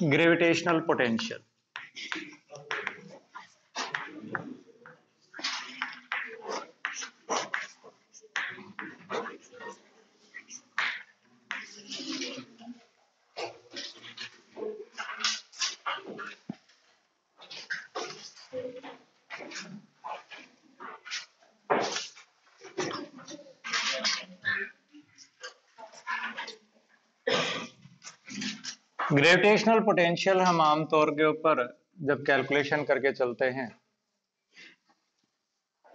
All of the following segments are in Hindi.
Gravitational potential. ग्रेविटेशनल पोटेंशियल हम आमतौर के ऊपर जब कैलकुलेशन करके चलते हैं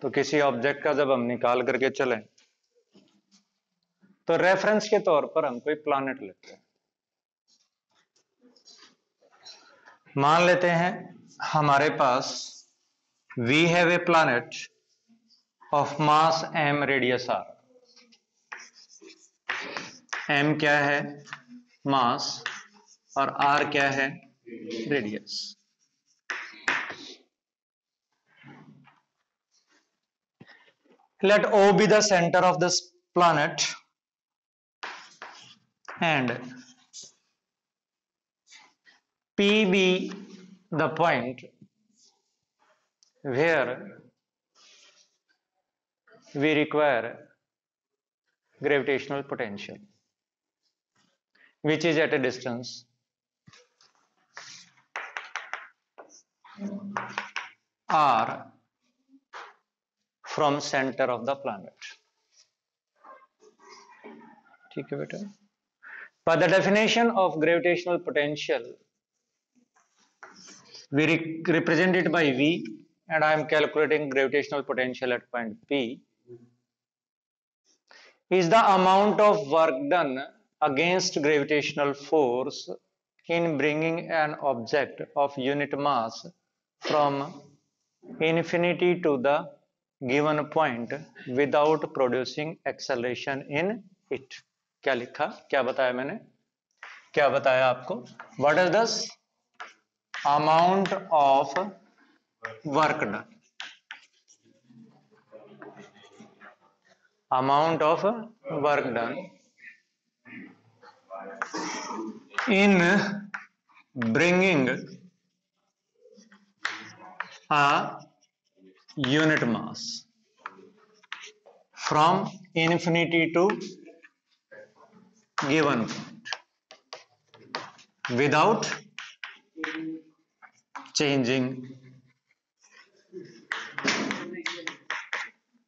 तो किसी ऑब्जेक्ट का जब हम निकाल करके चलें तो रेफरेंस के तौर पर हम कोई प्लैनेट लेते हैं। मान लेते हैं हमारे पास we have a planet of mass m radius r। m क्या है? मास। और r क्या है? Radius. Let O be the center of this planet and P be the point where we require gravitational potential, which is at a distance r from center of the planet। ठीक है बेटा। By the definition of gravitational potential, we represent it by V, and I am calculating gravitational potential at point P is the amount of work done against gravitational force in bringing an object of unit mass from infinity to the given point without producing acceleration in it। क्या लिखा, क्या बताया मैंने, क्या बताया आपको? What is this? Amount of work done। Amount of work done in bringing a unit mass from infinity to given point without changing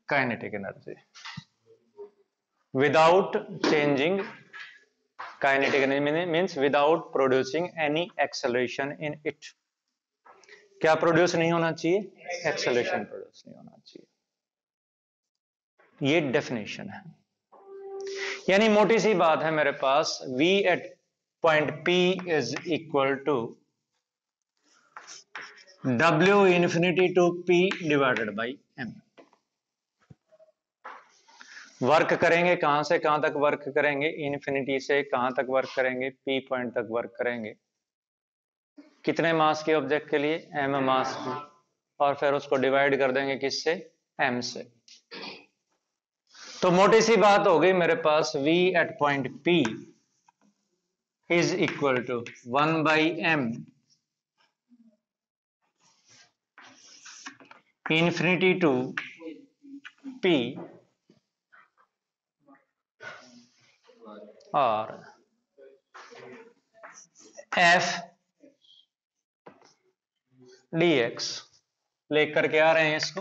kinetic energy, without changing kinetic energy means without producing any acceleration in it। क्या प्रोड्यूस नहीं होना चाहिए? एक्सेलरेशन प्रोड्यूस नहीं होना चाहिए। ये डेफिनेशन है। यानी मोटी सी बात है मेरे पास V at point P is equal to W infinity to P divided by M। Work करेंगे, कहां से कहां तक वर्क करेंगे? इंफिनिटी से कहां तक वर्क करेंगे? P पॉइंट तक वर्क करेंगे। कितने मास के ऑब्जेक्ट के लिए? M मास की। और फिर उसको डिवाइड कर देंगे किससे? M से। तो मोटी सी बात हो गई मेरे पास V at point P is equal to 1 by M infinity to P और F dx लेकर के आ रहे हैं इसको।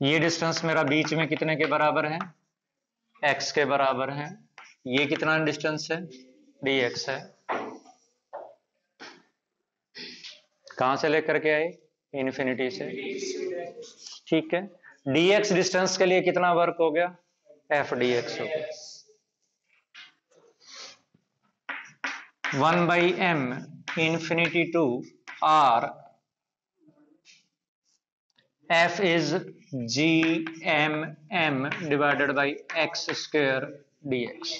ये डिस्टेंस मेरा बीच में कितने के बराबर है? x के बराबर है। ये कितना डिस्टेंस है? dx है। कहां से लेकर के आए? इन्फिनिटी से। ठीक है। dx डिस्टेंस के लिए कितना वर्क हो गया? f dx हो गया। 1 by m infinity to r f is gmm divided by x square dx।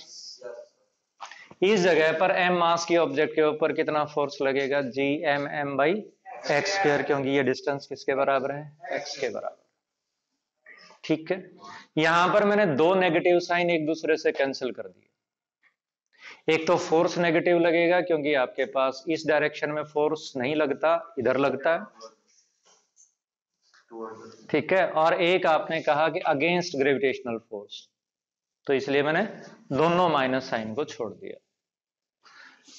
इस जगह पर m मास की ऑब्जेक्ट के ऊपर कितना फोर्स लगेगा? gmm बाई x स्क्वायर, क्योंकि ये डिस्टेंस किसके बराबर है? x के बराबर। ठीक है। यहां पर मैंने दो नेगेटिव साइन एक दूसरे से कैंसिल कर दिए। एक तो फोर्स नेगेटिव लगेगा क्योंकि आपके पास इस डायरेक्शन में फोर्स नहीं लगता, इधर लगता है, ठीक है। और एक आपने कहा कि अगेंस्ट ग्रेविटेशनल फोर्स, तो इसलिए मैंने दोनों माइनस साइन को छोड़ दिया।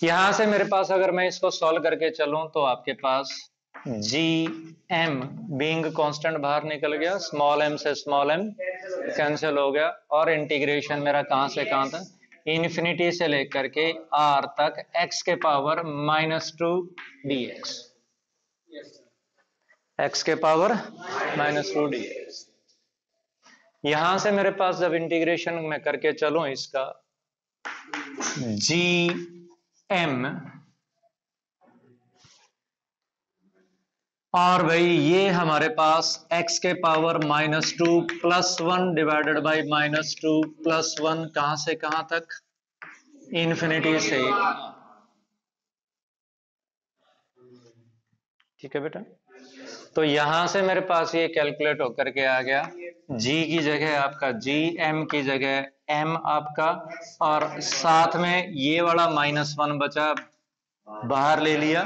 यहां से मेरे पास अगर मैं इसको सॉल्व करके चलूं तो आपके पास जी एम बीइंग कांस्टेंट बाहर निकल गया, स्मॉल एम से स्मॉल एम कैंसिल हो गया, और इंटीग्रेशन मेरा कहां से कहां था, इन्फिनिटी से लेकर के आर तक एक्स के पावर -2 dx, एक्स के पावर -2 dx। यहां से मेरे पास जब इंटीग्रेशन में करके चलूं इसका, जी एम, और भाई ये हमारे पास x के पावर -2 +1 डिवाइडेड बाई -2 +1 कहां से कहां तक, इन्फिनिटी से, ठीक है बेटा। तो यहां से मेरे पास ये कैलकुलेट होकर के आ गया, g की जगह आपका g, m की जगह m आपका, और साथ में ये वाला -1 बचा, बाहर ले लिया,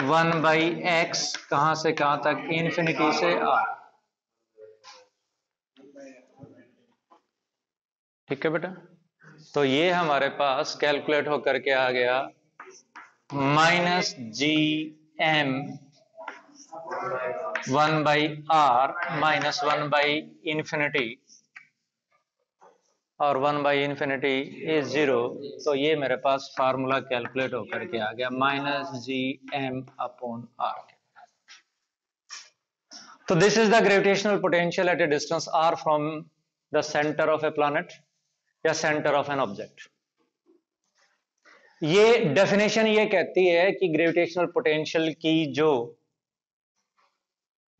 1/x कहां से कहां तक, इन्फिनिटी से r, ठीक है बेटा। तो ये हमारे पास कैलकुलेट होकर के आ गया -gm 1/r -1/∞, और 1/∞ इज 0। तो ये मेरे पास फार्मूला कैलकुलेट होकर के आ गया -gm/r। तो this is the gravitational potential eight A distance r from the centre of A planet या सेंटर ऑफ एन ऑब्जेक्ट। ये डेफिनेशन ये कहती है कि ग्रेविटेशनल पोटेंशियल की जो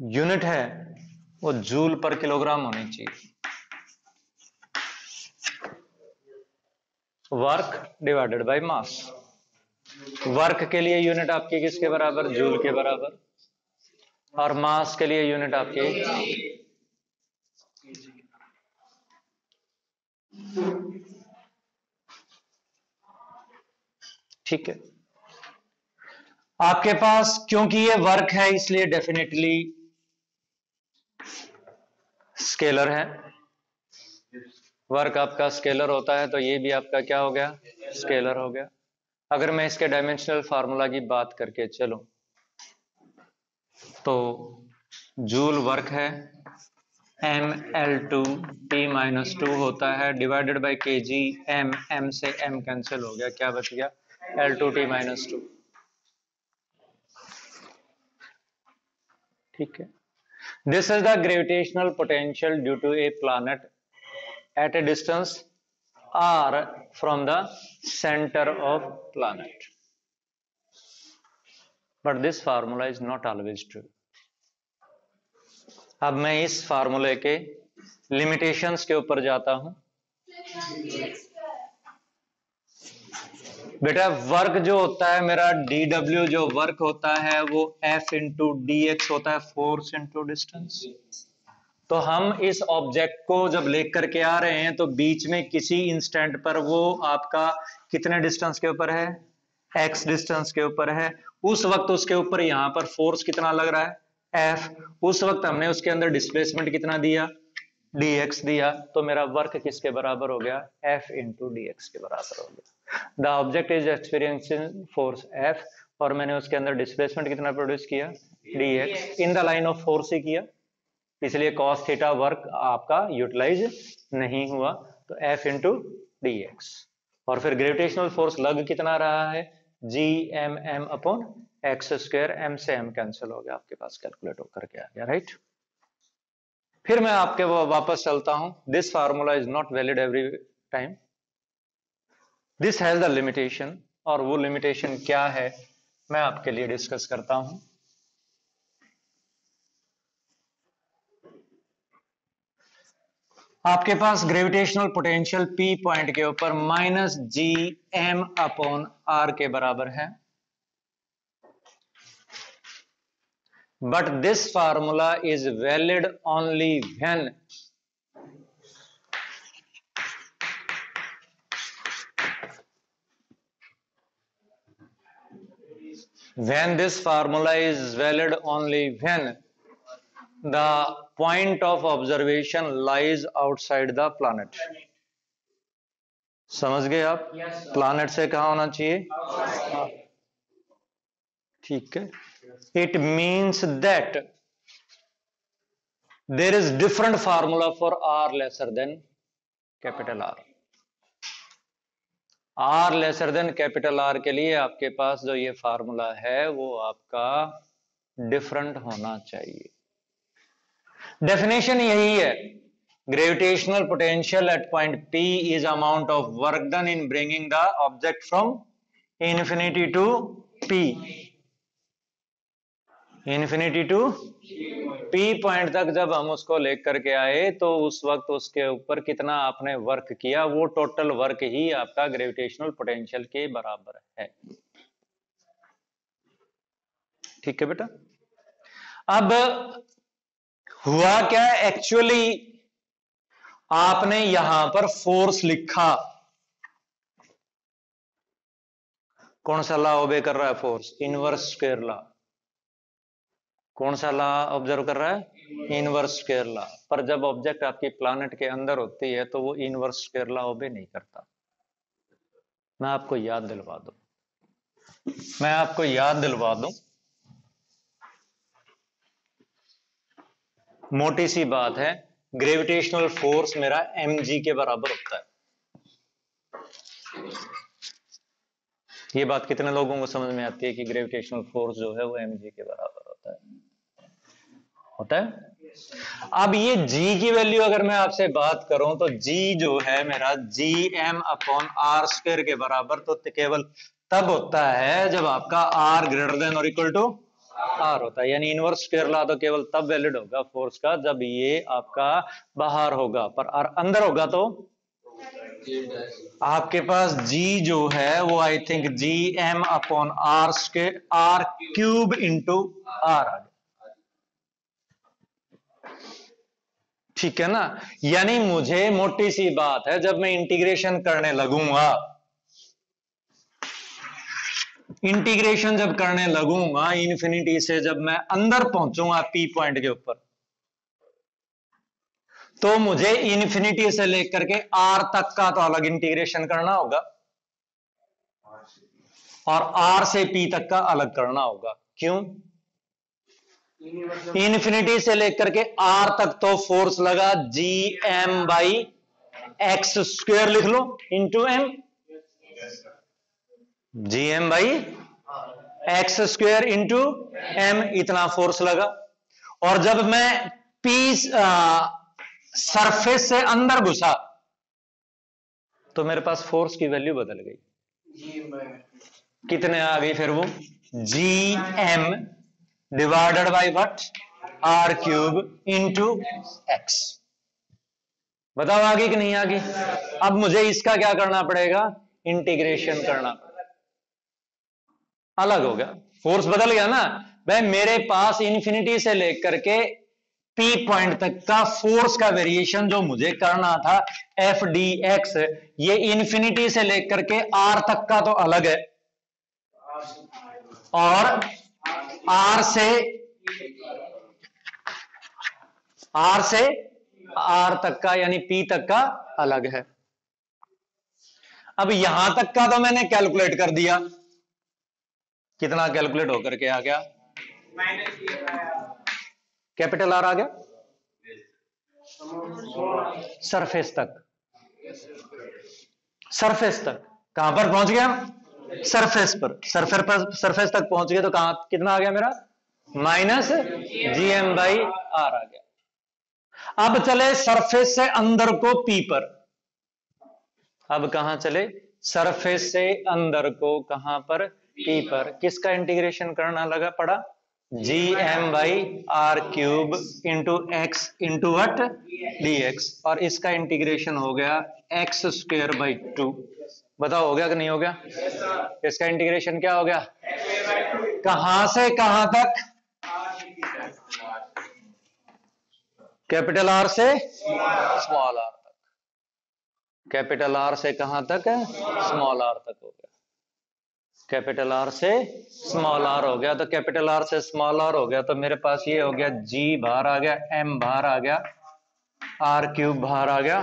यूनिट है वो जूल पर किलोग्राम होनी चाहिए, work divided by mass. Work के लिए यूनिट आपकी किसके बराबर, जूल के बराबर, और मास के लिए यूनिट आपकी, ठीक है। आपके पास क्योंकि ये वर्क है इसलिए डेफिनेटली स्केलर है, वर्क आपका स्केलर होता है, तो ये भी आपका क्या हो गया, स्केलर हो गया। अगर मैं इसके डायमेंशनल फार्मूला की बात करके चलूं तो जूल वर्क है, ml2 t-2 होता है, डिवाइडेड बाय kg, m से m कैंसिल हो गया, क्या बच गया, l2 t-2, ठीक है। This is the gravitational potential due to a planet at a distance r from the center of planet, but this formula is not always true। अब मैं इस फार्मूले के लिमिटेशंस के ऊपर जाता हूं। बेटा वर्क जो होता है मेरा, dw जो वर्क होता है वो f इंटू dx होता है, फोर्स इंटू डिस्टेंस। तो हम इस ऑब्जेक्ट को जब लेकर के आ रहे हैं तो बीच में किसी इंस्टेंट पर वो आपका कितने डिस्टेंस के ऊपर है, x डिस्टेंस के ऊपर है, उस वक्त उसके ऊपर यहां पर फोर्स कितना लग रहा है, F। उस वक्त हमने उसके अंदर डिस्प्लेसमेंट कितना दिया, dx दिया, तो मेरा वर्क किसके बराबर हो गया, F इंटू dx के बराबर हो गया। The object is experiencing force F, और मैंने उसके अंदर डिस्प्लेसमेंट कितना प्रोड्यूस किया, dx, in the line of force ही किया, इसलिए cos थीटा वर्क आपका यूटिलाइज नहीं हुआ, तो F इंटू dx। और फिर ग्रेविटेशनल फोर्स लग कितना रहा है, gmm upon x square, m से m कैंसिल हो गया, आपके पास कैलकुलेट होकर के आ गया, राइट। फिर मैं आपके वो वापस चलता हूं, this formula is not valid every time, this has the limitation, और वो लिमिटेशन क्या है मैं आपके लिए डिस्कस करता हूं। आपके पास ग्रेविटेशनल पोटेंशियल P पॉइंट के ऊपर -gm अपॉन r के बराबर है, but this formula is valid only when when this formula is valid only when the point of observation lies outside the planet. समझ गए आप? प्लानेट से कहां होना चाहिए? ठीक है. It means that there is different formula for r lesser than capital R. R lesser than capital R के लिए आपके पास जो ये फार्मूला है वो आपका डिफरेंट होना चाहिए. डेफिनेशन यही है. Gravitational potential at point P is amount of work done in bringing the object from infinity to P. Infinity to P point तक जब हम उसको लेकर के आए तो उस वक्त उसके ऊपर कितना आपने वर्क किया, वो टोटल वर्क ही आपका ग्रेविटेशनल पोटेंशियल के बराबर है. ठीक है बेटा. अब हुआ क्या, एक्चुअली आपने यहां पर फोर्स लिखा. कौन सा लॉ ओबे कर रहा है? Force inverse square law. कौन सा लॉ ऑब्जर्व कर रहा है? Inverse square law. पर जब ऑब्जेक्ट आपकी प्लैनेट के अंदर होती है तो वो इनवर्स स्क्वायर लॉ ओबे नहीं करता. मैं आपको याद दिलवा दूं. मोटी सी बात है, ग्रेविटेशनल फोर्स मेरा mg के बराबर होता है. ये बात कितने लोगों को समझ में आती है कि ग्रेविटेशनल फोर्स जो है वो mg के बराबर होता है? अब ये g की वैल्यू अगर मैं आपसे बात करूं तो g जो है मेरा gm अपॉन r स्क्वायर के बराबर तो केवल तब होता है जब आपका r ग्रेटर देन और इक्वल टू r होता है. यानी इनवर्स स्क्वायर लॉ तो केवल तब वैलिड होगा फोर्स का जब ये आपका बाहर होगा, पर अंदर होगा तो आपके पास g जो है वो I think gm upon r square r cube into r आ गया. ठीक है ना. यानी मुझे मोटी सी बात है, जब मैं इंटीग्रेशन करने लगूंगा, इन्फिनिटी से जब मैं अंदर पहुंचूंगा P पॉइंट के ऊपर, तो मुझे इन्फिनिटी से लेकर के R तक का तो अलग इंटीग्रेशन करना होगा और R से P तक का अलग करना होगा. क्यों? इन्फिनिटी से लेकर के R तक तो फोर्स लगा gm बाई एक्स स्क्वायर लिख लो into m. gm by x square into m इतना फोर्स लगा. और जब मैं P सरफेस से अंदर घुसा तो मेरे पास फोर्स की वैल्यू बदल गई. कितने आ गई फिर वो? gm divided by what? r cube into x. बताओ आ गई कि नहीं आ गई? अब मुझे इसका क्या करना पड़ेगा? इंटीग्रेशन करना पड़ेगा. अलग हो गया, फोर्स बदल गया ना भाई. मेरे पास इन्फिनिटी से लेकर के P पॉइंट तक का फोर्स का वेरिएशन जो मुझे करना था एफ डी एक्स, ये इन्फिनिटी से लेकर के R तक का तो अलग है और R से R तक का यानी P तक का अलग है. अब यहां तक का तो मैंने कैलकुलेट कर दिया. कितना कैलकुलेट होकर के आ गया? कैपिटल R आ गया. सरफेस तक कहां पर पहुंच गया? सरफेस पर. सरफेस तक पहुंच गए तो कहां कितना आ गया मेरा? माइनस gm बाई r आ गया. अब चले सरफेस से अंदर को P पर. अब कहां चले? सरफेस से अंदर को कहां पर? P पर. किसका इंटीग्रेशन करना लगा पड़ा? gm by r cube into x into what? dx. और इसका इंटीग्रेशन हो गया एक्स स्क्वायर बाई 2. बताओ हो गया कि नहीं हो गया? इसका इंटीग्रेशन क्या हो गया? कहां से कहां तक? कैपिटल R से स्मॉल r तक. कैपिटल R से कहां तक? स्मॉल r तक हो गया. कैपिटल आर से स्मॉल आर हो गया, तो कैपिटल आर से स्मॉल आर हो गया, तो मेरे पास ये हो गया जी बाहर आ गया, एम बाहर आ गया, आर क्यूब बाहर आ गया,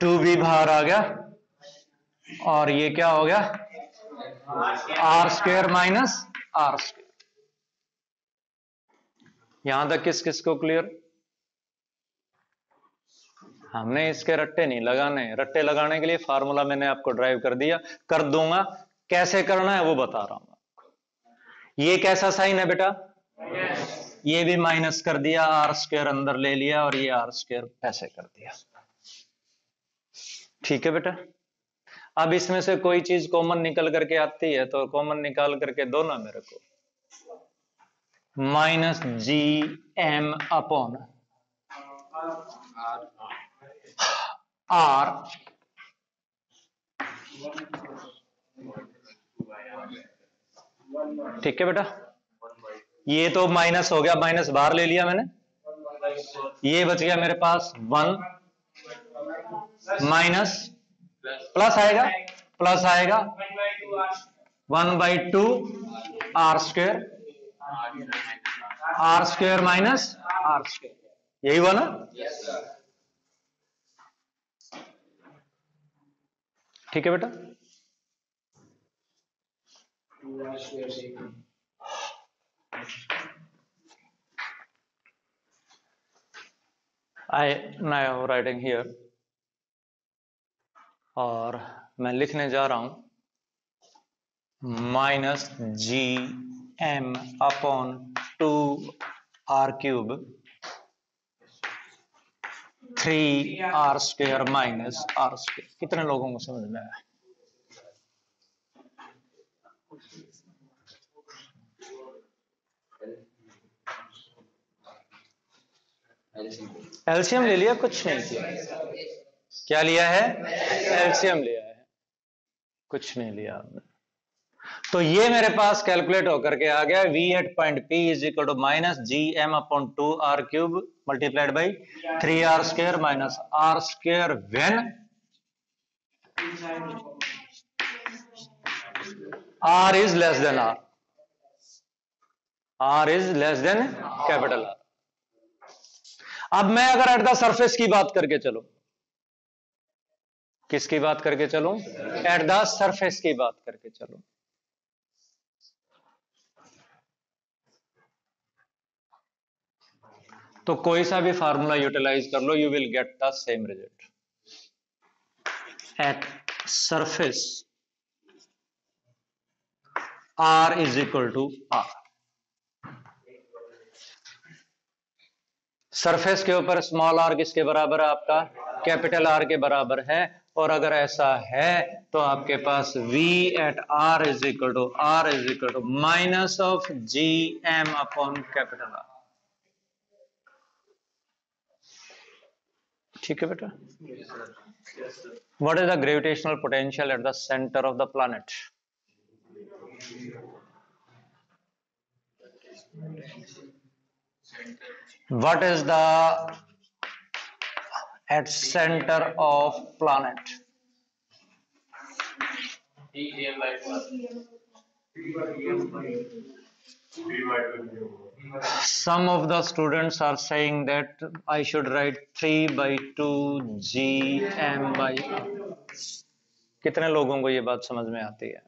2b बाहर आ गया, और ये क्या हो गया R square minus R square. यहां तक किस किस को क्लियर? हमने इसके रट्टे नहीं लगाने, रट्टे लगाने के लिए फार्मूला मैंने आपको ड्राइव कर दिया, कर दूंगा, कैसे करना है वो बता रहा हूं आपको। ये कैसा साइन है बेटा? ये भी माइनस कर दिया, आर स्क्वायर अंदर ले लिया, और ये आर स्क्वायर ऐसे कर दिया। ठीक है बेटा। अब इसमें से कोई चीज कॉमन निकल करके आती है तो कॉमन निकाल करके दो ना मेरे को। Minus G M upon R, ठीक है बेटा। ये तो माइनस हो गया, माइनस बाहर ले लिया मैंने, ये बच गया मेरे पास 1 माइनस प्लस आएगा, प्लस आएगा 1/2 R square, R square minus R square, यही हुआ ना? ठीक है बेटा। I now writing here, और मैं लिखने जा रहा हूं minus G M upon 2 R cube 3 R square minus R square. कितने लोगों को समझ में आया? एलसीएम ले लिया, कुछ नहीं किया। क्या लिया है? एलसीएम लिया है, कुछ नहीं लिया आपने। तो ये मेरे पास कैलकुलेट होकर के आ गया V at point P is equal to minus G M upon 2 R cube multiplied by 3 R square minus R square when R is less than R, R is less than capital R। अब मैं अगर एट द सरफेस की बात करके चलूं, किसकी बात करके चलूं? एट द सरफेस की बात करके चलूं, तो कोई सा भी फार्मूला यूटिलाइज कर लो, you will get the same result. At surface R is equal to R, surface के ऊपर स्मॉल r किसके बराबर है? आपका कैपिटल R के बराबर है। और अगर ऐसा है तो आपके पास V at R is equal to minus of G M upon capital R। ठीक है बेटा। What is the gravitational potential at the centre of the planet? What is the at center of planet? Some of the students are saying that I should write 3/2 gm by r. कितने लोगों को ये बात समझ में आती है?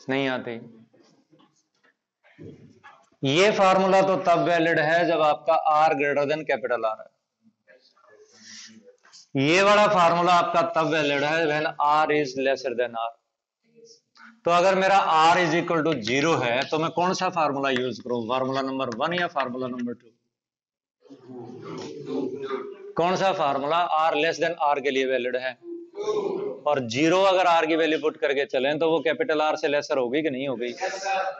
नहीं आती। ये फार्मूला तो तब वैलिड है जब आपका R greater than capital R है। ये वाला फार्मूला आपका तब वैलिड है when R is lesser than R। तो अगर मेरा R इज इक्वल टू 0 है तो मैं कौन सा फार्मूला यूज करूं? फार्मूला नंबर 1 या फार्मूला नंबर 2? कौन सा formula R less than R के लिए वैलिड है? और 0 अगर R की वैल्यू पुट करके चलें तो वो कैपिटल R से लेसर होगी कि नहीं होगी?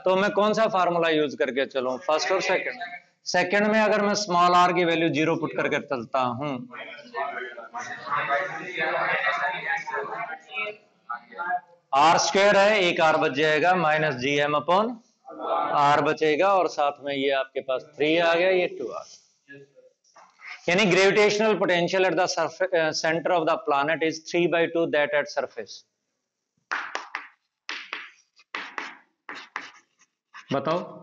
तो मैं कौन सा फार्मूला यूज करके चलूं, फर्स्ट और सेकंड? सेकंड में अगर मैं स्मॉल r की वैल्यू 0 पुट करके चलता हूं, R स्क्वायर है, एक R बच जाएगा, minus G M upon R बचेगा, और साथ में ये आपके पास 3 आ गया, ये 2 आ गया। यानी gravitational potential at the centre of the planet is 3/2 that at surface. बताओ।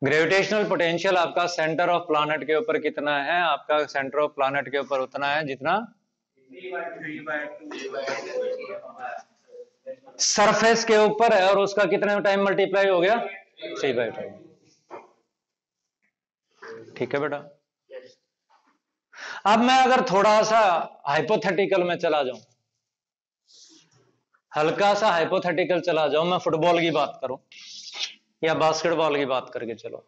ग्रेविटेशनल पोटेंशियल आपका सेंटर ऑफ प्लैनेट के ऊपर कितना है? आपका सेंटर ऑफ प्लैनेट के ऊपर उतना है जितना सरफेस के ऊपर है, और उसका कितने टाइम मल्टीप्लाई हो गया? 3/2। ठीक है बेटा। अब मैं अगर थोड़ा सा हाइपोथेटिकल में चला जाऊं, हल्का सा हाइपोथेटिकल चला जाऊं, मैं फुटबॉल की बात करूं या बास्केटबॉल की बात करके चलो,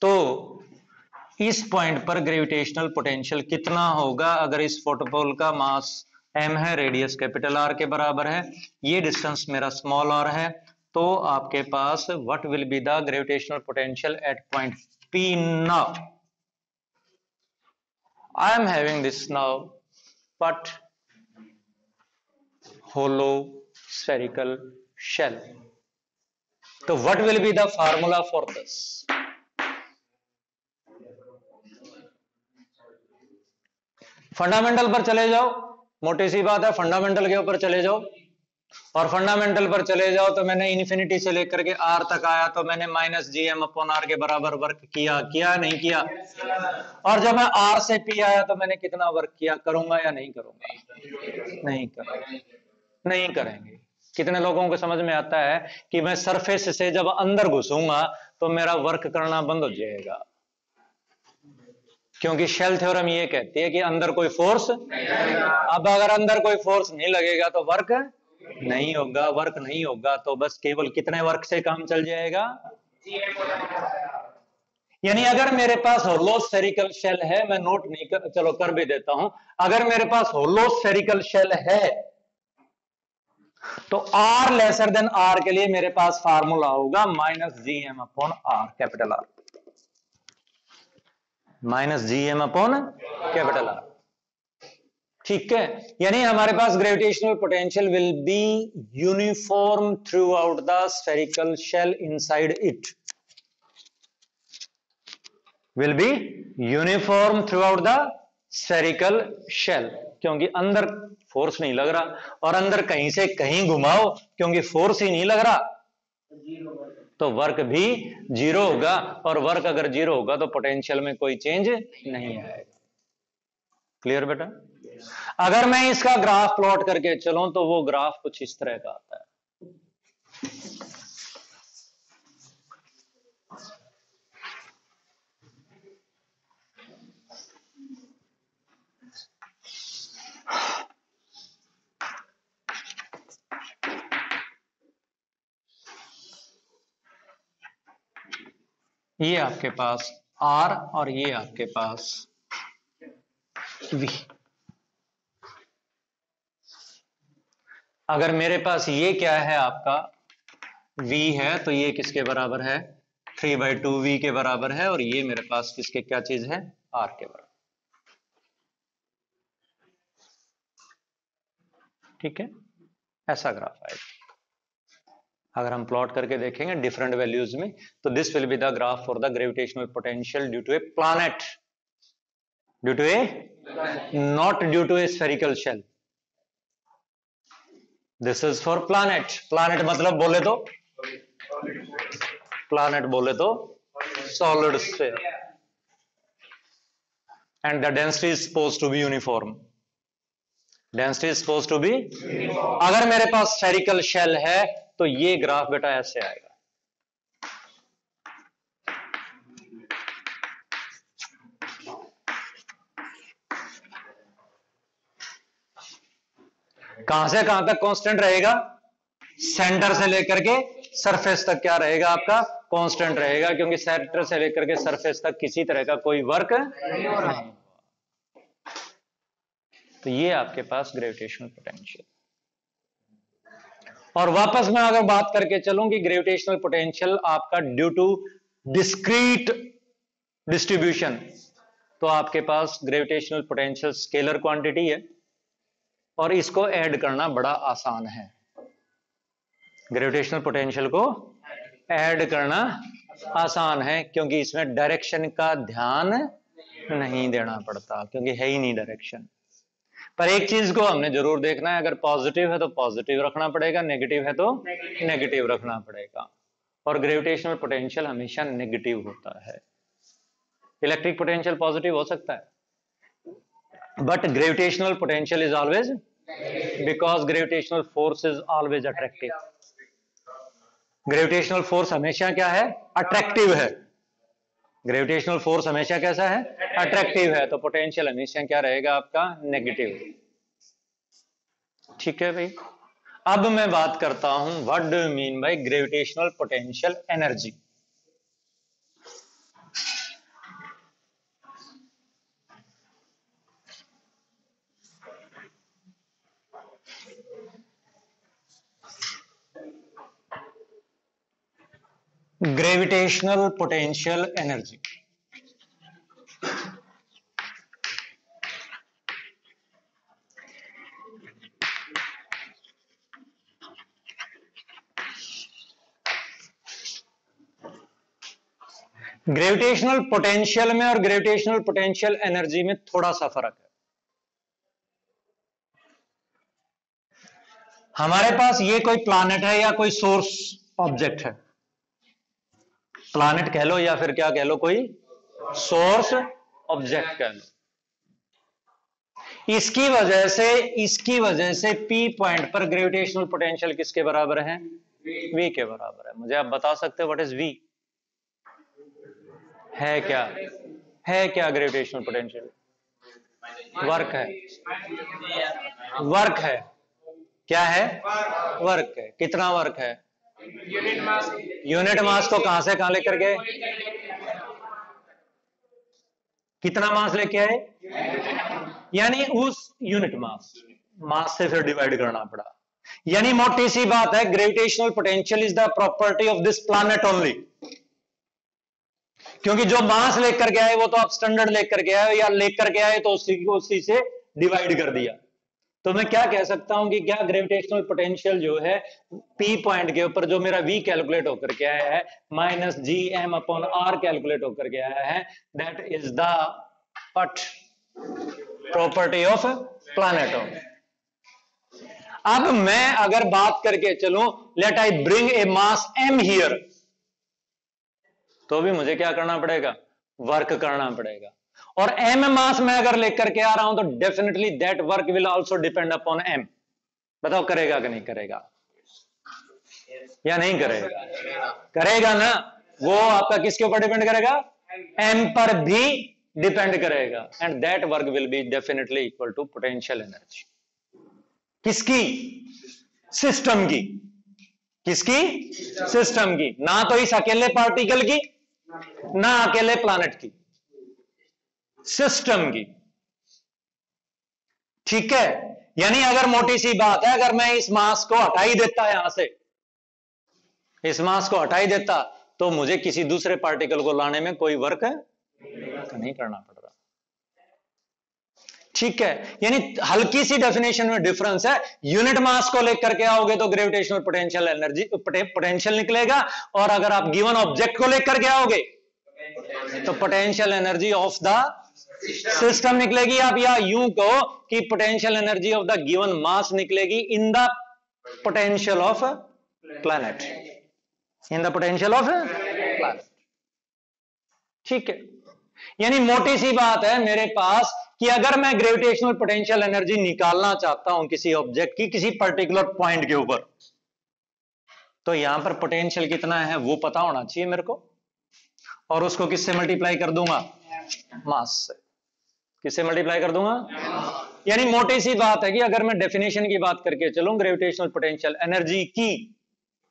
तो इस पॉइंट पर ग्रेविटेशनल पोटेंशियल कितना होगा? अगर इस फुटबॉल का मास m है, रेडियस कैपिटल R के बराबर है, ये डिस्टेंस मेरा स्मॉल r है, तो आपके पास what will be the gravitational potential at point P now? I am having this now but hollow spherical shell. तो what will be the formula for this? Fundamental पर चले जाओ, मोटी सी बात है, फंडामेंटल के ऊपर चले जाओ, और फंडामेंटल पर चले जाओ तो मैंने इन्फिनिटी से लेकर के r तक आया तो मैंने -gm/r के बराबर वर्क किया नहीं किया? और जब मैं r से p आया तो मैंने कितना वर्क किया? करूंगा या नहीं करूंगा? नहीं करूंगा, नहीं करेंगे। कितने लोगों को समझ में आता है कि मैं सरफेस से जब अंदर घुसूंगा तो मेरा वर्क करना बंद हो जाएगा, क्योंकि शेल थ्योरम ये कहती है कि अंदर कोई फोर्स। अब अगर अंदर कोई फोर्स नहीं लगेगा तो वर्क नहीं होगा, वर्क नहीं होगा तो बस केवल कितने वर्क से काम चल जाएगा? यानी अगर मेरे पास होलो स्फेरिकल शेल है, मैं नोट नहीं चलो कर भी देता हूं, अगर मेरे पास होलो स्फेरिकल शेल है तो R लेसर देन R के लिए मेरे पास फार्मूला होगा -gm/r, कैपिटल R, -gm/R। ठीक है, यानी हमारे पास gravitational potential will be uniform throughout the spherical shell inside it, will be uniform throughout the spherical shell, क्योंकि अंदर फोर्स नहीं लग रहा, और अंदर कहीं से कहीं घुमाओ क्योंकि फोर्स ही नहीं लग रहा, तो वर्क भी जीरो होगा, और वर्क अगर जीरो होगा तो पोटेंशियल में कोई चेंज नहीं आएगा। क्लियर बेटा? अगर मैं इसका ग्राफ प्लॉट करके चलूं तो वो ग्राफ कुछ इस तरह का आता है। ये आपके पास R और ये आपके पास V। अगर मेरे पास ये क्या है आपका V है तो ये किसके बराबर है? 3/2V के बराबर है, और ये मेरे पास किसके क्या चीज है? R के बराबर। ठीक है, ऐसा ग्राफ आएगा। अगर हम प्लॉट करके देखेंगे डिफरेंट वैल्यूज में, तो this will be the graph for the gravitational potential due to a planet, due to a not due to a spherical shell. This is for planet. Planet मतलब बोले तो, प्लैनेट बोले तो solid sphere, and the density is supposed to be uniform. Density is supposed to be, अगर मेरे पास स्फेरिकल शेल है तो ये ग्राफ बेटा ऐसे आएगा। कहां से कहां तक कांस्टेंट रहेगा? सेंटर से लेकर के सरफेस तक क्या रहेगा आपका? कांस्टेंट रहेगा, क्योंकि सेंटर से लेकर के सरफेस तक किसी तरह का कोई वर्क नहीं हो रहा। तो ये आपके पास ग्रेविटेशनल पोटेंशियल। और वापस मैं अगर बात करके चलूं कि ग्रेविटेशनल पोटेंशियल आपका ड्यू टू डिस्क्रीट डिस्ट्रीब्यूशन, तो आपके पास ग्रेविटेशनल पोटेंशियल स्केलर क्वांटिटी है, और इसको ऐड करना बड़ा आसान है। ग्रेविटेशनल पोटेंशियल को ऐड करना आसान है, क्योंकि इसमें डायरेक्शन का ध्यान नहीं देना पड़ता, क्योंकि है ही नहीं डायरेक्शन। पर एक चीज को हमने जरूर देखना है, अगर पॉजिटिव है तो पॉजिटिव रखना पड़ेगा, नेगेटिव है तो नेगेटिव रखना पड़ेगा। और ग्रेविटेशनल पोटेंशियल हमेशा नेगेटिव होता है। इलेक्ट्रिक पोटेंशियल पॉजिटिव हो सकता है, but gravitational potential is always, because gravitational force is always attractive. Gravitational force हमेशा क्या है? अट्रैक्टिव है। ग्रेविटेशनल फोर्स हमेशा कैसा है? अट्रैक्टिव है। तो पोटेंशियल हमेशा क्या रहेगा आपका? नेगेटिव। ठीक है भाई। अब मैं बात करता हूं what do you mean by gravitational potential energy. Gravitational potential energy gravitational potential में और ग्रेविटेशनल पोटेंशियल एनर्जी में थोड़ा सा फर्क है। हमारे पास ये कोई प्लैनेट है या कोई सोर्स ऑब्जेक्ट है, प्लैनेट कह लो या फिर क्या कह लो, कोई सोर्स ऑब्जेक्ट कह लो। इसकी वजह से पी पॉइंट पर ग्रेविटेशनल पोटेंशियल किसके बराबर है? वी के बराबर है। मुझे आप बता सकते हो व्हाट इज वी? है क्या? है क्या ग्रेविटेशनल पोटेंशियल? वर्क है। वर्क है। क्या है? वर्क है। कितना वर्क है? यूनिट मास को कहां से कहां लेकर गए? कितना मास लेके आए? यानी उस यूनिट मास से फिर डिवाइड करना पड़ा। यानी मोटी सी बात है, gravitational potential is the property of this planet only. क्योंकि जो मास लेकर के आए वो तो आप स्टैंडर्ड लेकर के आए, या लेकर के आए तो उसी से डिवाइड कर दिया। तो मैं क्या कह सकता हूं कि क्या ग्रेविटेशनल पोटेंशियल जो है पी पॉइंट के ऊपर जो मेरा वी कैलकुलेट होकर के आया है minus G M upon R calculate होकर के आया है, that is the what property of planet of. अब मैं अगर बात करके चलूं, let I bring a mass M here, तो भी मुझे क्या करना पड़ेगा? वर्क करना पड़ेगा। और एम मास में अगर लेकर के आ रहा हूं तो definitely that work will also depend upon M. बताओ करेगा कि नहीं करेगा? या नहीं करेगा? करेगा ना। वो आपका किसके ऊपर डिपेंड करेगा? एम पर भी डिपेंड करेगा। And that work will be definitely equal to potential energy. किसकी? सिस्टम की। किसकी? सिस्टम की। ना तो इस अकेले पार्टिकल की, ना अकेले प्लैनेट की, सिस्टम की। ठीक है। यानी अगर मोटी सी बात है, अगर मैं इस मास को हटा ही देता, यहां से इस मास को हटा ही देता, तो मुझे किसी दूसरे पार्टिकल को लाने में कोई वर्क नहीं करना पड़ रहा। ठीक है। यानी हल्की सी डेफिनेशन में डिफरेंस है। यूनिट मास को लेकर के आओगे तो ग्रेविटेशनल पोटेंशियल एनर्जी पोटेंशियल निकलेगा, और अगर आप गिवन ऑब्जेक्ट को लेकर के आओगे तो potential energy of the system निकलेगी। आप या यूं कहो कि potential energy of the given mass निकलेगी in the potential of planet, in the potential of planet. ठीक है। यानी मोटी सी बात है मेरे पास कि अगर मैं ग्रेविटेशनल पोटेंशियल एनर्जी निकालना चाहता हूं किसी ऑब्जेक्ट की किसी पर्टिकुलर पॉइंट के ऊपर, तो यहां पर पोटेंशियल कितना है वो पता होना चाहिए मेरे को, और उसको किससे मल्टीप्लाई कर दूंगा? मास से। किससे मल्टीप्लाई कर दूंगा? यानी मोटी सी बात है कि अगर मैं डेफिनेशन की बात करके चलूं ग्रेविटेशनल पोटेंशियल एनर्जी की,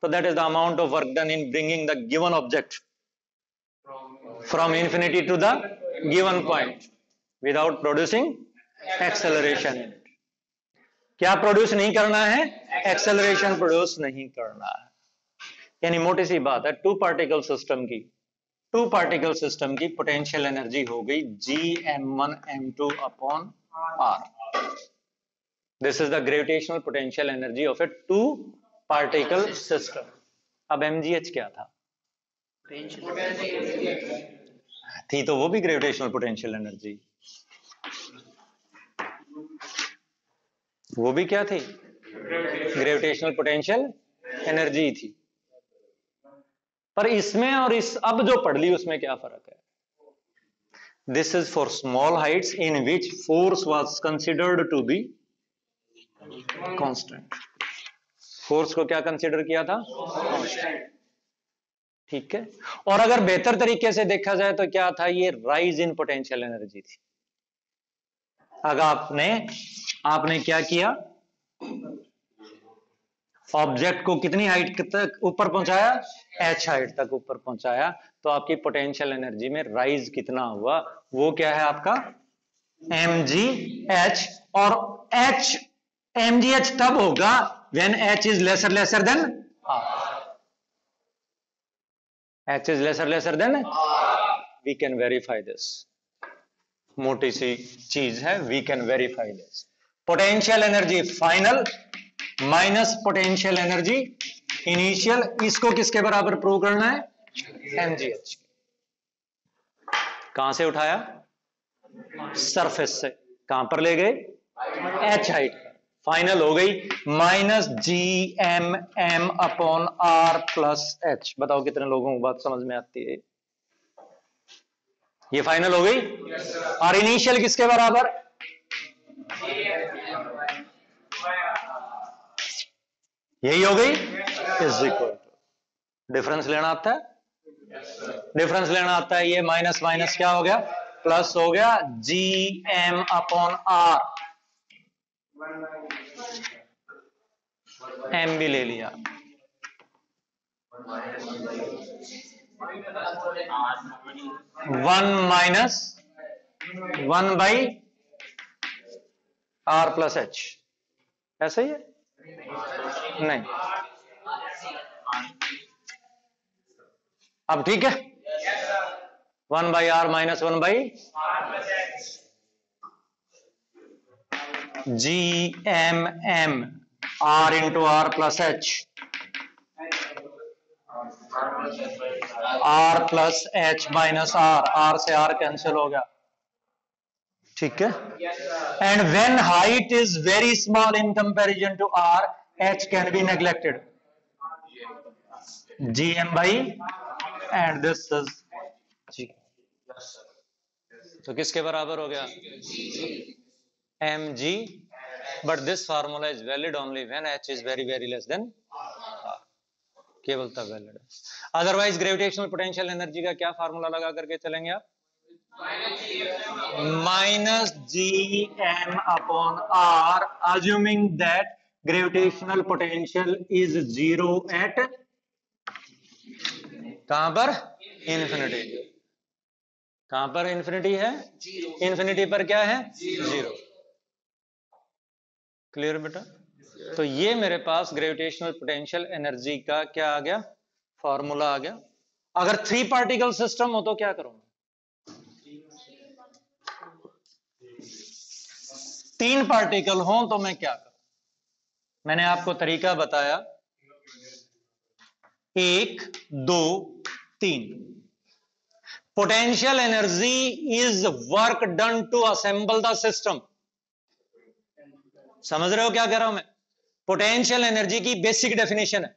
तो that is the amount of work done in bringing the given object from infinity to the given point without producing acceleration. क्या प्रोड्यूस नहीं करना है? एक्सेलरेशन प्रोड्यूस नहीं करना है। यानी मोटी सी बात है, टू पार्टिकल सिस्टम की पोटेंशियल एनर्जी हो गई Gm1m2 upon R। This is the gravitational potential energy of a two particle system. अब एमजीएच क्या था? थी तो वो भी ग्रेविटेशनल पोटेंशियल एनर्जी। वो भी क्या थी? ग्रेविटेशनल पोटेंशियल एनर्जी थी। पर इसमें और इस अब जो पढ़ ली उसमें क्या फर्क है? This is for small heights in which force was considered to be constant. Force को क्या कंसिडर किया था? कांस्टेंट। ठीक है। और अगर बेहतर तरीके से देखा जाए तो क्या था? ये राइज इन पोटेंशियल एनर्जी थी। अगर आपने क्या किया? ऑब्जेक्ट को कितनी हाइट तक ऊपर पहुंचाया? h हाइट तक ऊपर पहुंचाया, तो आपकी पोटेंशियल एनर्जी में राइज कितना हुआ? वो क्या है आपका? mgh। और h mgh तब होगा when h is lesser than r। h is lesser than we can verify this। मोटी सी चीज है, we can verify this. Potential energy final minus potential energy initial, इसको किसके बराबर प्रूव करना है? mgh। कहां से उठाया? सरफेस से। कहां पर ले गए? h height. फाइनल हो गई minus G M M upon R plus H. बताओ कितने लोगों को बात समझ में आती है? ये फाइनल हो गई। और इनिशियल किसके बराबर? यही हो गई। इज इक्वल टू, डिफरेंस लेना आता है? डिफरेंस लेना आता है। ये माइनस माइनस क्या हो गया? प्लस हो गया। G M upon R, M भी ले लिया। One minus one by R plus H, ऐसा ही है? नहीं, अब ठीक है। One by R minus one by G M M R into R plus H, R plus H minus R, R से आर कैंसिल हो गया। ठीक है। And when height is very small in comparison to R, H can be neglected. G M by and this is G. तो किसके बराबर हो गया? M G. But this formula is valid only when H is very very less than R. केवल तब वैलिड है। अदरवाइज ग्रेविटेशनल पोटेंशियल एनर्जी का क्या फार्मूला लगा करके चलेंगे आप? Minus G M upon R, assuming that gravitational potential is zero at कहां पर? इन्फिनिटी। कहां पर इन्फिनिटी है? इन्फिनिटी पर क्या है? जीरो। क्लियर बेटा? तो ये मेरे पास ग्रेविटेशनल पोटेंशियल एनर्जी का क्या आ गया? फॉर्मूला आ गया। अगर 3 पार्टिकल सिस्टम हो तो क्या करूंगा? 3 पार्टिकल हो तो मैं क्या करूं? मैंने आपको तरीका बताया, 1 2 3। Potential energy is work done to assemble the system. समझ रहे हो क्या कह रहा हूं मैं? पोटेंशियल एनर्जी की बेसिक डेफिनेशन है,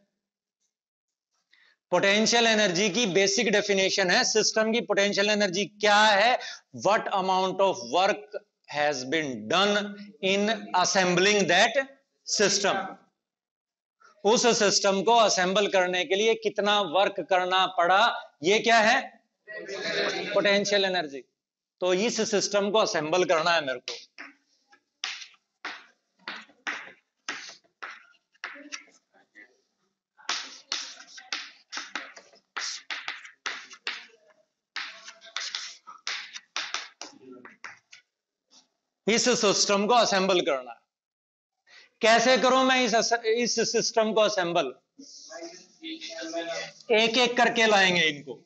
पोटेंशियल एनर्जी की बेसिक डेफिनेशन है सिस्टम की। पोटेंशियल एनर्जी क्या है? What amount of work has been done in assembling that system. उस सिस्टम को असेंबल करने के लिए कितना वर्क करना पड़ा, ये क्या है? Potential energy. तो इस सिस्टम को असेंबल करना है मेरे को। इस सिस्टम को असेंबल करना है। कैसे करूं मैं इस सिस्टम को असेंबल? एक एक करके लाएंगे इनको।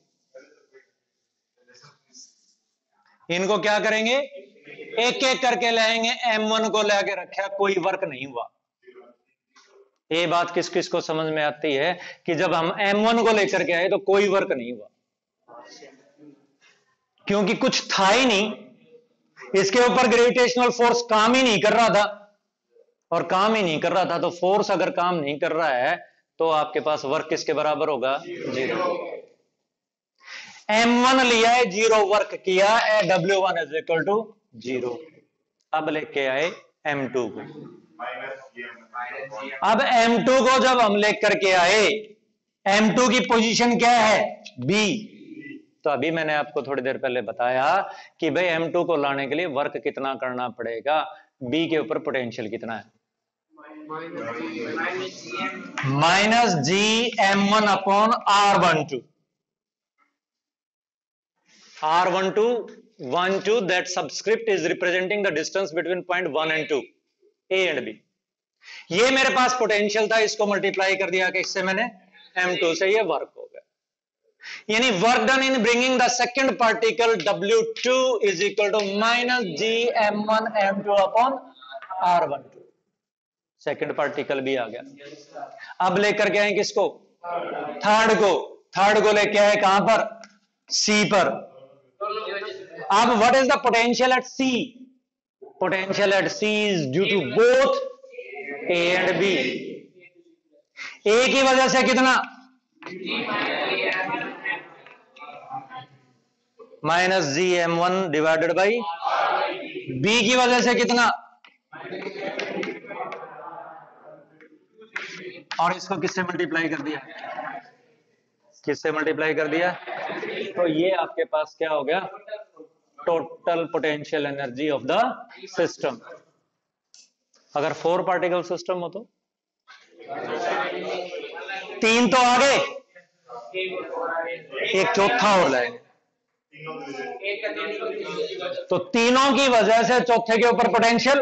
इनको क्या करेंगे? एक एक करके लाएंगे। M1 को लेके रखा, कोई वर्क नहीं हुआ। ये बात किस किस को समझ में आती है कि जब हम M1 को लेकर के आए तो कोई वर्क नहीं हुआ, क्योंकि कुछ था ही नहीं, इसके ऊपर ग्रेविटेशनल फोर्स काम ही नहीं कर रहा था, और काम ही नहीं कर रहा था तो फोर्स अगर काम नहीं कर रहा है तो आपके पास वर्क किसके बराबर होगा? 0। M1 लिया है, 0 वर्क किया है, W1 इज इक्वल टू 0। अब लेके आए M2 को। अब M2 को जब हम लेकर के आए, M2 की पोजीशन क्या है? B। तो अभी मैंने आपको थोड़ी देर पहले बताया कि भाई M2 को लाने के लिए वर्क कितना करना पड़ेगा, B के ऊपर पोटेंशियल कितना है? Minus GM1 upon R12। R12 that subscript is representing the distance between point 1 and 2, A and B। ये मेरे पास पोटेंशियल था, इसको मल्टीप्लाई कर दिया कि इससे मैंने M2 से, ये वर्क हो गया। यानी work done in bringing the second particle W2 is equal to minus GM1 M2 upon R12। Second particle भी आ गया। अब लेकर के आए किसको? थर्ड को लेके आए कहां पर? C पर। अब what is the potential at C? Potential at C is due to both A and B। A की वजह से कितना? Minus GM1 divided by B की वजह से कितना? और इसको किससे मल्टीप्लाई कर दिया? किससे मल्टीप्लाई कर दिया? तो ये आपके पास क्या हो गया? Total potential energy of the system. अगर 4 पार्टिकल सिस्टम हो तो 3 तो आ गए, एक चौथा और लाएंगे, तो तीनों की वजह से चौथे के ऊपर पोटेंशियल,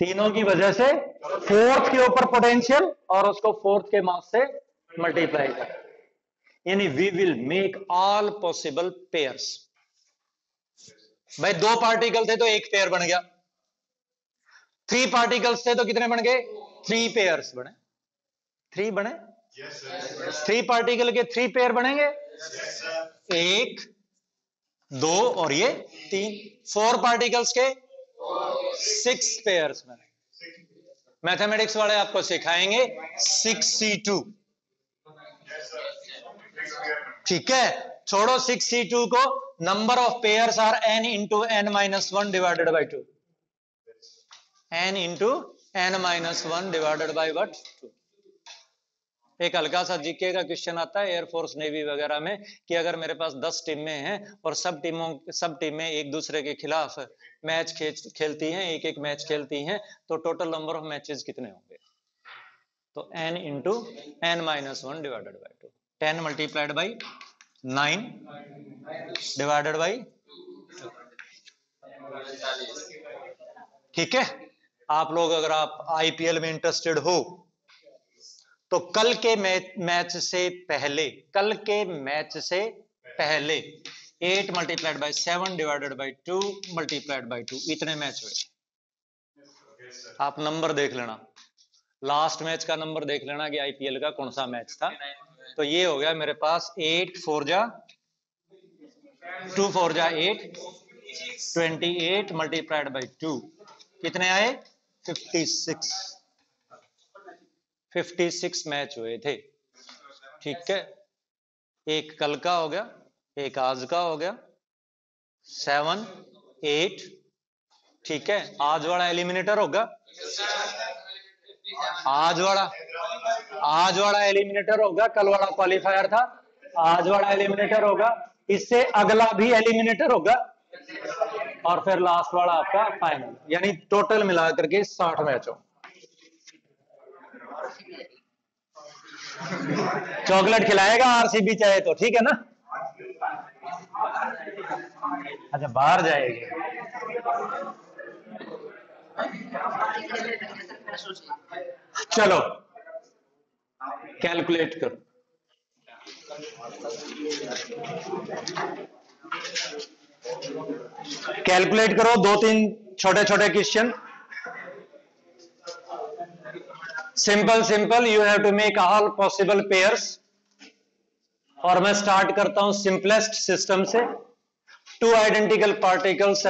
तीनों की वजह से फोर्थ के ऊपर पोटेंशियल, और उसको फोर्थ के मास से मल्टीप्लाई कर, यानी we will make all possible pairs. भाई 2 पार्टिकल थे तो एक पेयर बन गया, 3 पार्टिकल्स थे तो कितने बन गए? 3 पेयर्स बने। 3 बने? 3 पार्टिकल के 3 पेयर बनेंगे, 1 2 और ये 3। 4 पार्टिकल्स के 6 पेयर्स बने। मैथमेटिक्स वाले आपको सिखाएंगे 6C2, ठीक है? छोड़ो 6C2 को, number of pairs are n into n-1 divided by 2। n into n-1 divided by what? 2। एक हल्का सा जीके का क्वेश्चन आता है एयरफोर्स नेवी वगैरह में कि अगर मेरे पास 10 टीमें हैं और सब टीमें एक दूसरे के खिलाफ मैच खेलती हैं, एक मैच खेलती हैं, तो टोटल नंबर ऑफ मैचेस कितने होंगे? तो n into n-1 divided by 2। 10 multiplied by 9 divided by, ठीक है? आप लोग अगर आप IPL में इंटरेस्टेड हो तो कल के मैच से पहले 8 multiplied by 7 divided by 2 multiplied by 2, इतने मैच हुए। आप नंबर देख लेना, लास्ट मैच का नंबर देख लेना कि IPL का कौन सा मैच था। तो ये हो गया मेरे पास 8 4 जा 2 4 जा 8, 28 मल्टीप्लाइड बाई 2 कितने आए? 56 मैच हुए थे, ठीक है? एक कल का हो गया, एक आज का हो गया, 7 8, ठीक है? आज वाला एलिमिनेटर होगा, आज वाला एलिमिनेटर होगा, कल वाला क्वालिफायर था, आज वाला एलिमिनेटर होगा, इससे अगला भी एलिमिनेटर होगा, और फिर लास्ट वाला आपका फाइनल, यानी टोटल मिलाकर के 60 मैच हो। चॉकलेट खिलाएगा RCB चाहे तो, ठीक है ना? अच्छा, बाहर जाएगी। चलो कैलकुलेट करो। कैलकुलेट करो 2-3 छोटे छोटे question. Simple you have to make all possible pairs, और मैं स्टार्ट करता हूं सिंपलेस्ट सिस्टम से। Two identical particles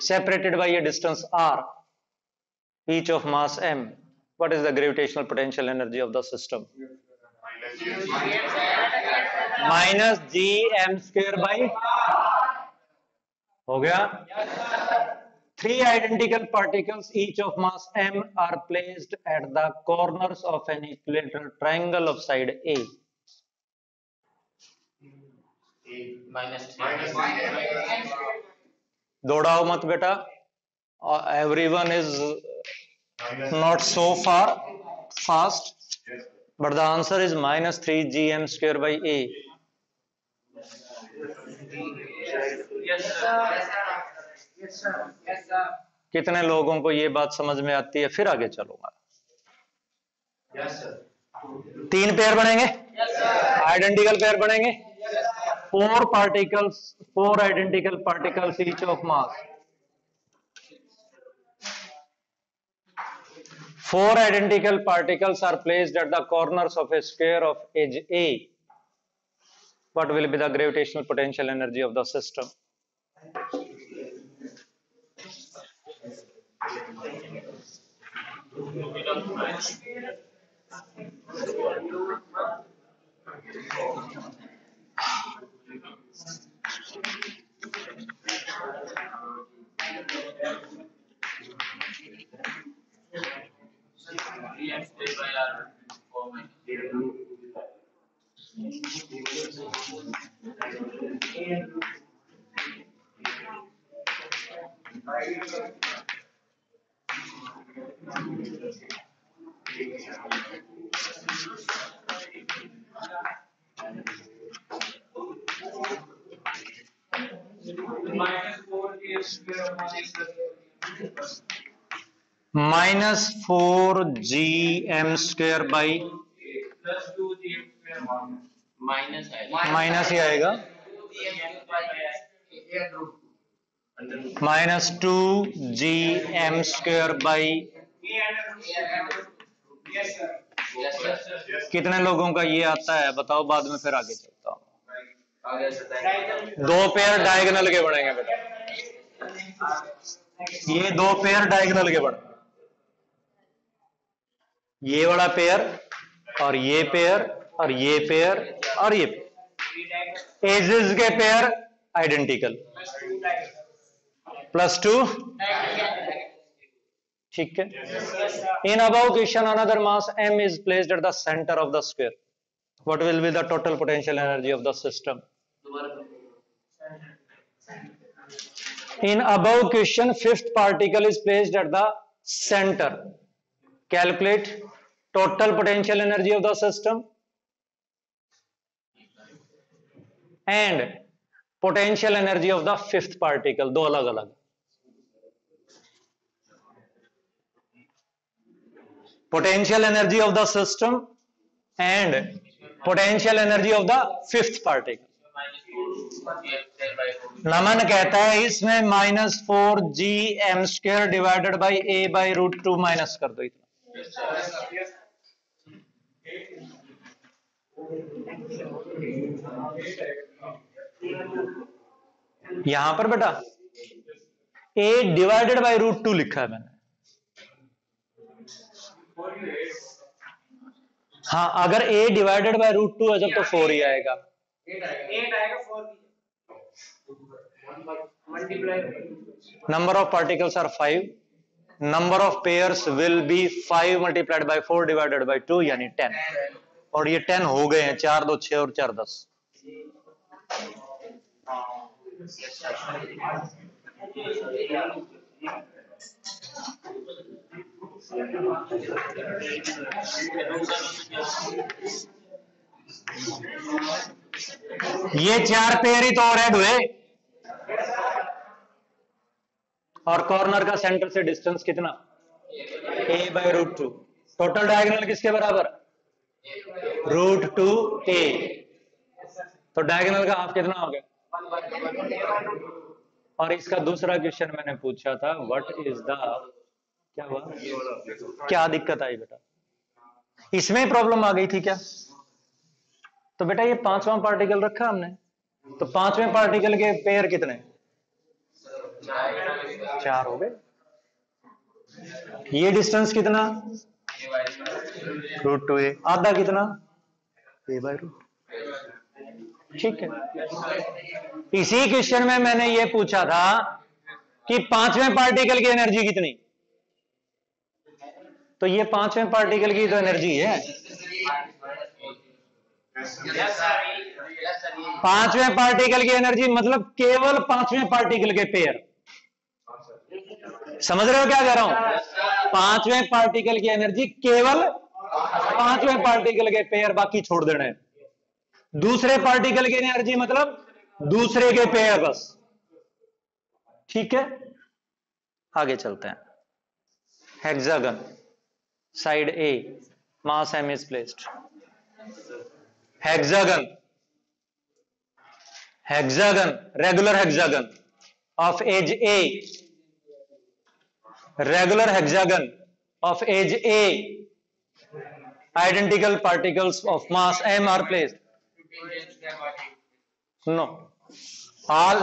separated by a distance r, each of mass m. What is the gravitational potential energy of the system? Minus g m square by, हो गया? Three identical particles, each of mass m, are placed at the corners of an equilateral triangle of side A. दौड़ाओ मत बेटा, everyone is not so far fast, but the answer is minus 3 gm square by A. कितने लोगों को ये बात समझ में आती है? फिर आगे चलूंगा। तीन पेयर बनेंगे, आइडेंटिकल पेयर बनेंगे। Four identical particles each of mass, four identical particles are placed at the corners of a square of edge A. What will be the gravitational potential energy of the system? Minus 4 gm square by plus 2 gm square minus ही आएगा, minus 2 gm square by, कितने लोगों का ये आता है बताओ, बाद में फिर आगे चलता हूं। दो पेयर डायगोनल के बनेंगे बेटा, ये दो पेयर डायगोनल के बनेंगे, ये वाला पेयर और ये पेयर और ये पेयर और ये पेयर, एजेस के पेयर आइडेंटिकल, प्लस 2, ठीक है। In above question another mass m is placed at the center of the square. What will be the total potential energy of the system? In above question, fifth particle is placed at the center. Calculate total potential energy of the system and potential energy of the fifth particle. दो अलग अलग, potential energy of the system and potential energy of the fifth particle. नमन कहता है इसमें -4 gm square divided by a by √2 minus कर दो इतना। यहां पर बेटा a डिवाइडेड बाई √2 लिखा है मैंने। हाँ, अगर a डिवाइडेड बाय √2 है जब तो 4 ही आएगा। 8 आएगा, 4 number of particles are 5, number of pairs will be 5 multiplied by 4 divided by 2 यानी 10, और ये 10 हो गए हैं, 4 2 6 और 4 10। ये 4 पेयर ही तो और ऐड हुए, और कॉर्नर का सेंटर से डिस्टेंस कितना, a बाई √2। टोटल डायगोनल किसके बराबर, √2a, तो डायगोनल का हाफ कितना हो गया। और इसका दूसरा क्वेश्चन मैंने पूछा था, व्हाट इज द, क्या हुआ, क्या दिक्कत आई बेटा, इसमें प्रॉब्लम आ गई थी क्या? तो बेटा ये पांचवा पार्टिकल रखा हमने, तो पांचवें पार्टिकल के पेयर कितने? 4 हो गए। ये डिस्टेंस कितना? √2a। आधा कितना? a/√। ठीक है। इसी क्वेश्चन में मैंने ये पूछा था कि पांचवें पार्टिकल की एनर्जी कितनी, तो ये पांचवें पार्टिकल की तो एनर्जी है। पांचवें पार्टिकल की एनर्जी मतलब केवल पांचवें पार्टिकल के पेयर। समझ रहे हो क्या कह रहा हूं? पांचवें पार्टिकल की एनर्जी केवल पांचवें पार्टिकल के पेयर, बाकी छोड़ देने। दूसरे पार्टिकल की एनर्जी मतलब दूसरे के पेयर बस। ठीक है, आगे चलते हैं। Hexagon, side A, mass m is placed। Hexagon, hexagon, regular hexagon of edge A, regular hexagon of edge A, identical particles of mass m are placed। No, all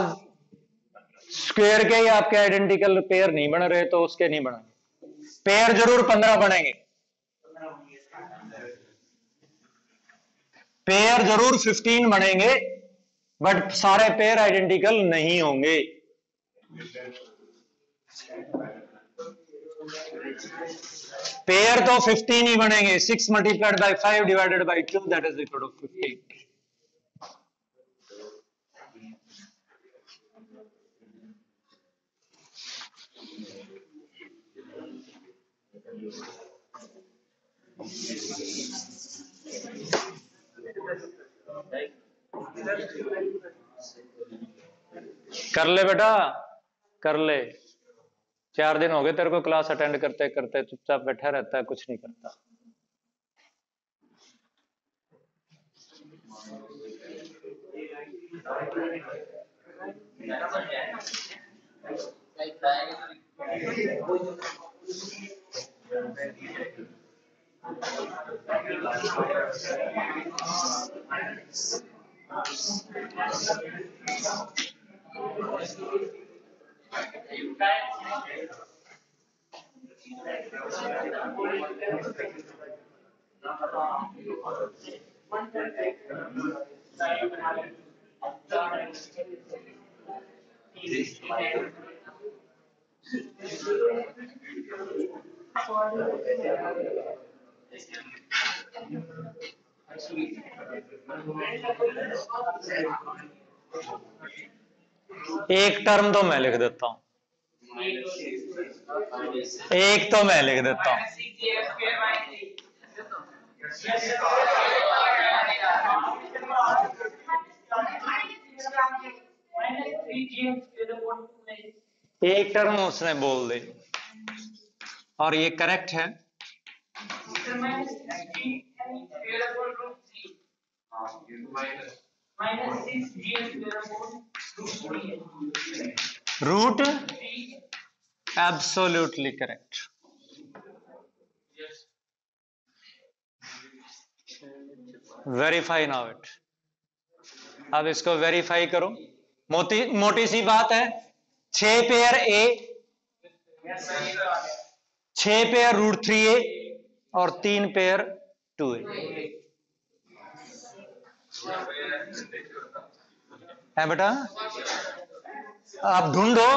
square के ही आपके आइडेंटिकल पेयर नहीं बन रहे तो उसके नहीं बनेंगे। पेयर जरूर 15 बनेंगे, पेयर जरूर 15 बनेंगे, बट सारे पेयर आइडेंटिकल नहीं होंगे। पेयर तो 15 ही बनेंगे। 6 multiplied by 5 divided by 2 that is equal to 15। कर ले बेटा, कर ले। 4 दिन हो गए तेरे को क्लास अटेंड करते करते, चुपचाप बैठा रहता है, कुछ नहीं करता। एक टर्म तो मैं लिख देता हूं, एक तो मैं लिख देता हूं। एक टर्म उसने बोल दी और ये करेक्ट है। Root absolutely correct. Verify now it. अब इसको वेरीफाई करो। मोटी सी बात है। 6 पेयर ए, 6 पेयर √3a और 3 पेयर 2a है बेटा। आप ढूंढो,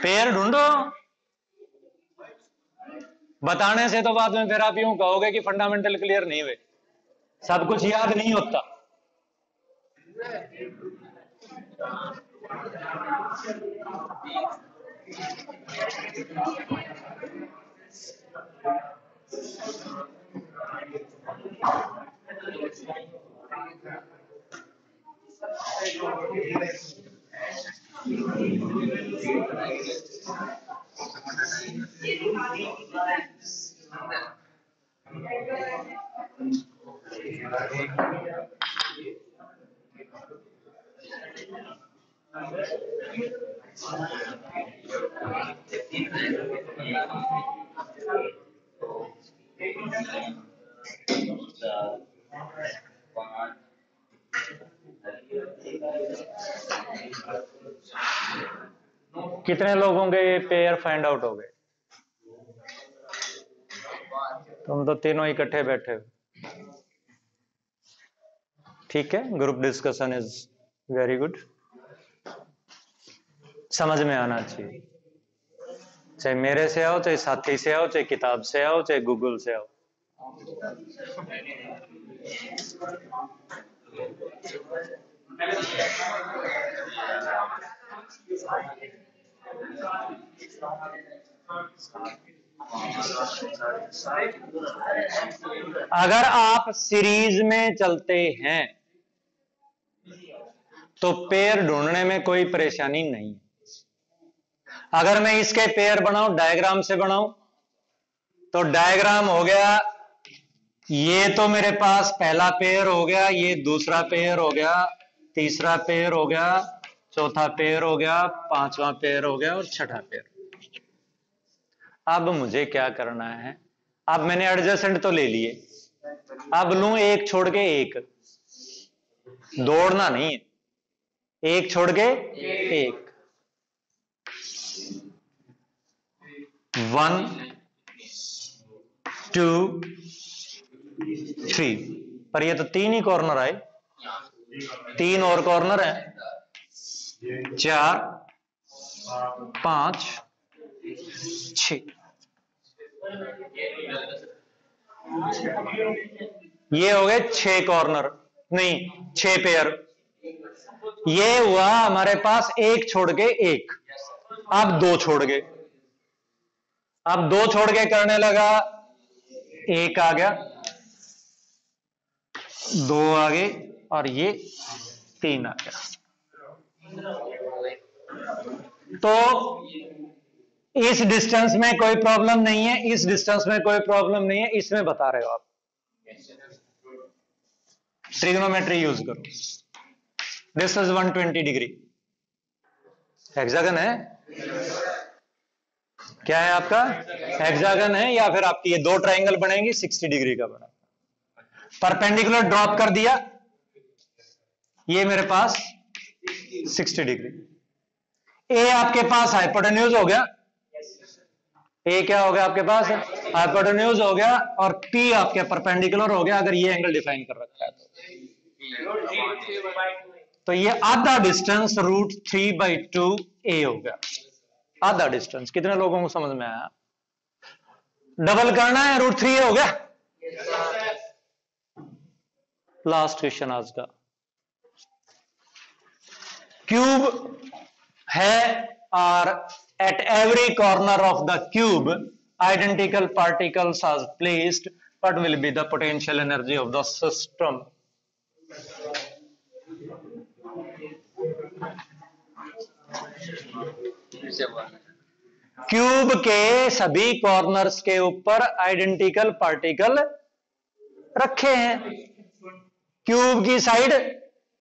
पेयर ढूंढो। बताने से तो बाद में फिर आप यूं कहोगे कि फंडामेंटल क्लियर नहीं हुए, सब कुछ याद नहीं होता। कितने लोगों के ये पेयर फाइंड आउट हो गए? तुम तो तीनों इकट्ठे बैठे हो। ठीक है, group discussion is very good, समझ में आना चाहिए। चाहे मेरे से आओ, चाहे साथी से आओ, चाहे किताब से आओ, चाहे गूगल से आओ। अगर आप सीरीज में चलते हैं तो पेयर ढूंढने में कोई परेशानी नहीं है। अगर मैं इसके पेयर बनाऊं, डायग्राम से बनाऊं, तो डायग्राम हो गया, ये तो मेरे पास पहला पेयर हो गया, ये दूसरा पेयर हो गया, तीसरा पेयर हो गया, चौथा पेयर हो गया, पांचवा पेयर हो गया और छठा पेयर। अब मुझे क्या करना है? अब मैंने एडजेसेंट तो ले लिए, अब लूं एक छोड़ के एक, दौड़ना नहीं है, एक छोड़ के एक। 1 2 3, पर ये तो 3 ही कॉर्नर आए, 3 और कॉर्नर है, 4 5 6, ये हो गए 6 कॉर्नर, नहीं 6 पेयर। ये हुआ हमारे पास एक छोड़ के एक, अब 2 छोड़ गए, अब 2 छोड़ के करने लगा, एक आ गया, 2 आ गए और ये 3 आ गया। तो इस डिस्टेंस में कोई प्रॉब्लम नहीं है, इस डिस्टेंस में कोई प्रॉब्लम नहीं है, इसमें बता रहे हो आप। ट्रिग्नोमेट्री यूज करो। दिस इज 120 डिग्री, हेक्सागन है, क्या है आपका? हेक्सागन है, या फिर आपकी ये 2 ट्राइंगल बनेंगी 60 डिग्री का बना। परपेंडिकुलर ड्रॉप कर दिया, ये मेरे पास 60 डिग्री। ए आपके पास हाइपोटेन्यूज हो गया, ए क्या हो गया आपके पास? हाइपोटेन्यूज हो गया, और पी आपके परपेंडिकुलर हो गया, अगर ये एंगल डिफाइन कर रखा है तो ये आधा डिस्टेंस √3/2 ए हो गया, आधा डिस्टेंस। कितने लोगों को समझ में आया? डबल करना है, √3 हो गया। लास्ट क्वेश्चन आज का, क्यूब है और at every corner of the cube identical particles are placed, what will be the potential energy of the system? Cube के सभी कॉर्नर्स के ऊपर आइडेंटिकल पार्टिकल रखे हैं, क्यूब की साइड